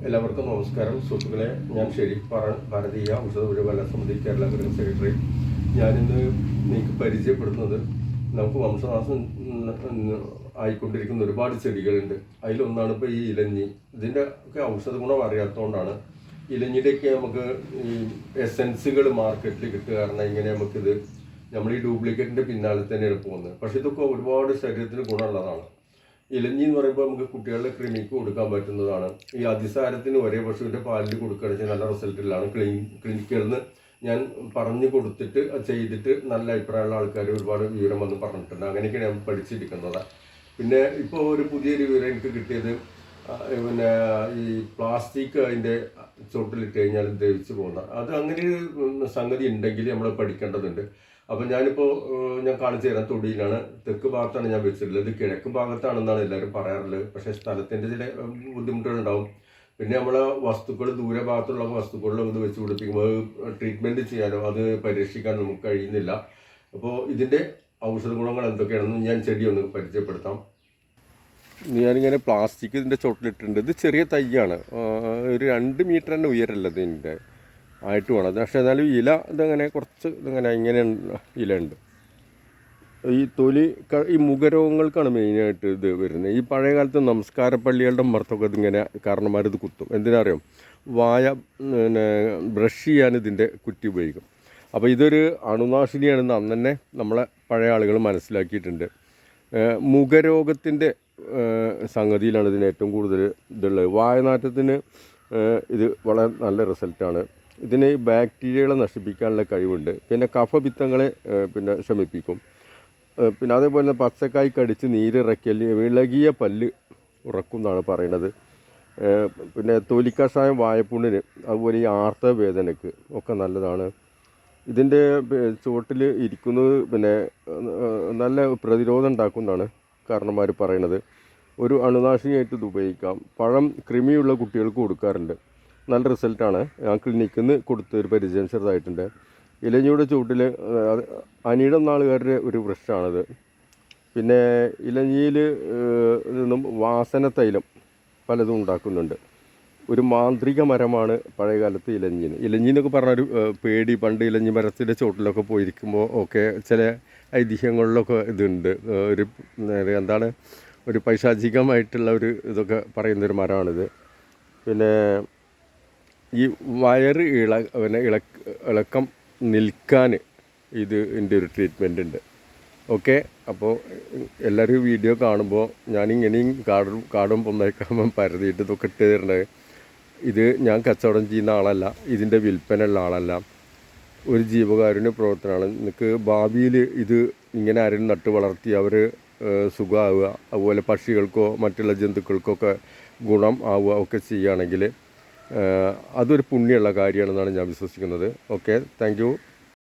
എല്ലാവർക്കും നമസ്കാരം. സുഹൃത്തുക്കളെ, ഞാൻ ഷെരീഫ് പറൻ, ഭാരതീയ ഔഷധ വിപണന സമിതി കേരള ഘടക സെക്രട്ടറി. ഞാനിന്ന് നിങ്ങൾക്ക് പരിചയപ്പെടുന്നത് നമുക്ക് വംശനാശം ആയിക്കൊണ്ടിരിക്കുന്ന ഒരുപാട് ചെടികളുണ്ട്. അതിലൊന്നാണ് ഇപ്പോൾ ഈ ഇലഞ്ഞി. ഇതിൻ്റെ ഒക്കെ ഔഷധ ഗുണം അറിയാത്തതുകൊണ്ടാണ് ഇലഞ്ഞിയുടെയൊക്കെ നമുക്ക് ഈ എസെൻസുകൾ മാർക്കറ്റിൽ കിട്ടുക. കാരണം ഇങ്ങനെ നമുക്കിത് നമ്മൾ ഈ ഡ്യൂപ്ലിക്കേറ്റിൻ്റെ പിന്നാലെ തന്നെയാണ് പോകുന്നത്. പക്ഷേ ഇതൊക്കെ ഒരുപാട് ശരീരത്തിന് ഗുണമുള്ളതാണ്. ഇലഞ്ഞി എന്ന് പറയുമ്പോൾ നമുക്ക് കുട്ടികളുടെ ക്ലിനിക്ക് കൊടുക്കാൻ പറ്റുന്നതാണ്. ഈ അതിസാരത്തിന് ഒരേ പശുവിൻ്റെ പാലിൽ കൊടുക്കുകയാണെങ്കിൽ നല്ല റിസൾട്ടിലാണ്. ക്ലിനിക്കുകളിൽ നിന്ന് ഞാൻ പറഞ്ഞു കൊടുത്തിട്ട് ചെയ്തിട്ട് നല്ല അഭിപ്രായമുള്ള ആൾക്കാർ ഒരുപാട് വിവരം വന്ന് പറഞ്ഞിട്ടുണ്ട്. അങ്ങനെയൊക്കെയാണ് ഞാൻ പഠിച്ചിരിക്കുന്നത്. പിന്നെ ഇപ്പോൾ ഒരു പുതിയൊരു വിവരം എനിക്ക് കിട്ടിയത്, പിന്നെ ഈ പ്ലാസ്റ്റിക് അതിൻ്റെ ചോട്ടിലിട്ട് കഴിഞ്ഞാൽ ദ്രവിച്ചു പോകുന്ന അത് അങ്ങനെ ഒരു സംഗതി ഉണ്ടെങ്കിൽ നമ്മൾ പഠിക്കേണ്ടതുണ്ട്. അപ്പം ഞാൻ കാണിച്ചു തരാം. തൊടിയിലാണ്, തെക്ക് ഭാഗത്താണ് ഞാൻ വെച്ചിട്ടുള്ളത്. ഇത് കിഴക്ക് ഭാഗത്താണെന്നാണ് എല്ലാവരും പറയാറുള്ളത്. പക്ഷേ സ്ഥലത്തിൻ്റെ ചില ബുദ്ധിമുട്ടുകളുണ്ടാവും. പിന്നെ നമ്മളെ വസ്തുക്കൾ ദൂരെ ഭാഗത്തുള്ള വസ്തുക്കളിലും ഇത് വെച്ച് പിടിപ്പിക്കുമ്പോൾ ട്രീറ്റ്മെൻറ്റ് ചെയ്യാനോ അത് പരീക്ഷിക്കാൻ നമുക്ക് കഴിയുന്നില്ല. അപ്പോൾ ഇതിൻ്റെ ഔഷധ ഗുണങ്ങൾ എന്തൊക്കെയാണെന്ന് ഞാൻ ചെടി ഒന്ന് പരിചയപ്പെടുത്താം. ഞാനിങ്ങനെ പ്ലാസ്റ്റിക് ഇതിൻ്റെ ചോട്ടിലിട്ടുണ്ട്. ഇത് ചെറിയ തൈയാണ്, ഒരു 2 മീറ്റർ തന്നെ ഉയരല്ല ഇതിൻ്റെ ആയിട്ട് വേണം. പക്ഷേ എന്നാലും ഇല ഇതങ്ങനെ കുറച്ച് ഇങ്ങനെ ഇല ഉണ്ട്. ഈ ഈ മുഖരോഗങ്ങൾക്കാണ് മെയിനായിട്ട് ഇത് വരുന്നത്. ഈ പഴയ കാലത്ത് നമസ്കാര പള്ളികളുടെ മർത്തൊക്കെ ഇതിങ്ങനെ കാരണന്മാരിത് കുത്തും. എന്തിനറിയാം? വായ ബ്രഷ് ചെയ്യാൻ ഇതിൻ്റെ കുറ്റി ഉപയോഗിക്കും. അപ്പോൾ ഇതൊരു അണുനാശിനിയാണെന്ന് അന്ന് തന്നെ നമ്മളെ പഴയ ആളുകൾ മനസ്സിലാക്കിയിട്ടുണ്ട്. മുഖരോഗത്തിൻ്റെ സംഗതിയിലാണ് ഇതിന് ഏറ്റവും കൂടുതൽ ഇതുള്ളത്. വായനാറ്റത്തിന് ഇത് വളരെ നല്ല റിസൾട്ടാണ്. ഇതിന് ബാക്ടീരിയകളെ നശിപ്പിക്കാനുള്ള കഴിവുണ്ട്. പിന്നെ കഫപിത്തങ്ങളെ ശമിപ്പിക്കും. പിന്നെ അതേപോലെ തന്നെ പച്ചക്കായ് കടിച്ച് നീരിറക്കിയാൽ ഇളകിയ പല്ല് ഉറക്കും പറയുന്നത്. പിന്നെ തൊലിക്കഷായം വായപ്പുണ്ണിന്, അതുപോലെ ഈ ആർത്തവ വേദനയ്ക്ക് ഒക്കെ നല്ലതാണ്. ഇതിൻ്റെ ചുവട്ടിൽ ഇരിക്കുന്നത് നല്ല പ്രതിരോധം ഉണ്ടാക്കുന്നതാണ് കാരണന്മാർ പറയണത്. ഒരു അണുനാശിനിയായിട്ട് ഇത് ഉപയോഗിക്കാം. പഴം കൃമിയുള്ള കുട്ടികൾക്ക് കൊടുക്കാറുണ്ട്. നല്ല റിസൾട്ടാണ്. ഞാൻ ക്ലിനിക്കിൽ നിന്ന് കൊടുത്തൊരു പരിചയം ചെറുതായിട്ടുണ്ട്. ഇലഞ്ഞിയുടെ ചൂട്ടിൽ അനിയുടെ നാളുകാരുടെ ഒരു വൃക്ഷമാണിത്. പിന്നെ ഇലഞ്ഞിയിൽ നിന്നും വാസന തൈലം പലതും ഉണ്ടാക്കുന്നുണ്ട്. ഒരു മാന്ത്രിക മരമാണ് പഴയകാലത്ത് ഇലഞ്ഞി എന്നൊക്കെ പറഞ്ഞൊരു പേടി. പണ്ട് ഇലഞ്ഞി മരത്തിൻ്റെ ചുവട്ടിലൊക്കെ പോയിരിക്കുമ്പോൾ ഒക്കെ ചില ഐതിഹ്യങ്ങളിലൊക്കെ ഇതുണ്ട്. ഒരു പൈശാചികമായിട്ടുള്ള ഇതൊക്കെ പറയുന്നൊരു മരമാണിത്. പിന്നെ ഈ വയറ് ഇളക്കം നിൽക്കാൻ ഇതിൻ്റെ ഒരു ട്രീറ്റ്മെൻ്റ് ഉണ്ട്. ഓക്കെ, അപ്പോൾ എല്ലാവരും വീഡിയോ കാണുമ്പോൾ ഞാനിങ്ങനെയും കാടും പൊന്നേക്കാൻ പരതിയിട്ട് ഇതൊക്കെ ഇട്ട് തരുന്നത്. ഇത് ഞാൻ കച്ചവടം ചെയ്യുന്ന ആളല്ല, ഇതിൻ്റെ വിൽപ്പനയുള്ള ആളല്ല. ഒരു ജീവകാരുണ്യ പ്രവർത്തനമാണ്. നിങ്ങൾക്ക് ഭാവിയിൽ ഇത് ഇങ്ങനെ ആരെങ്കിലും നട്ട് വളർത്തി അവർ സുഖമാവുക, അതുപോലെ പക്ഷികൾക്കോ മറ്റുള്ള ജന്തുക്കൾക്കൊക്കെ ഗുണം ആവുക ഒക്കെ ചെയ്യുകയാണെങ്കിൽ അതൊരു പുണ്യമുള്ള കാര്യമാണെന്നാണ് ഞാൻ വിശ്വസിക്കുന്നത്. Okay, thank you.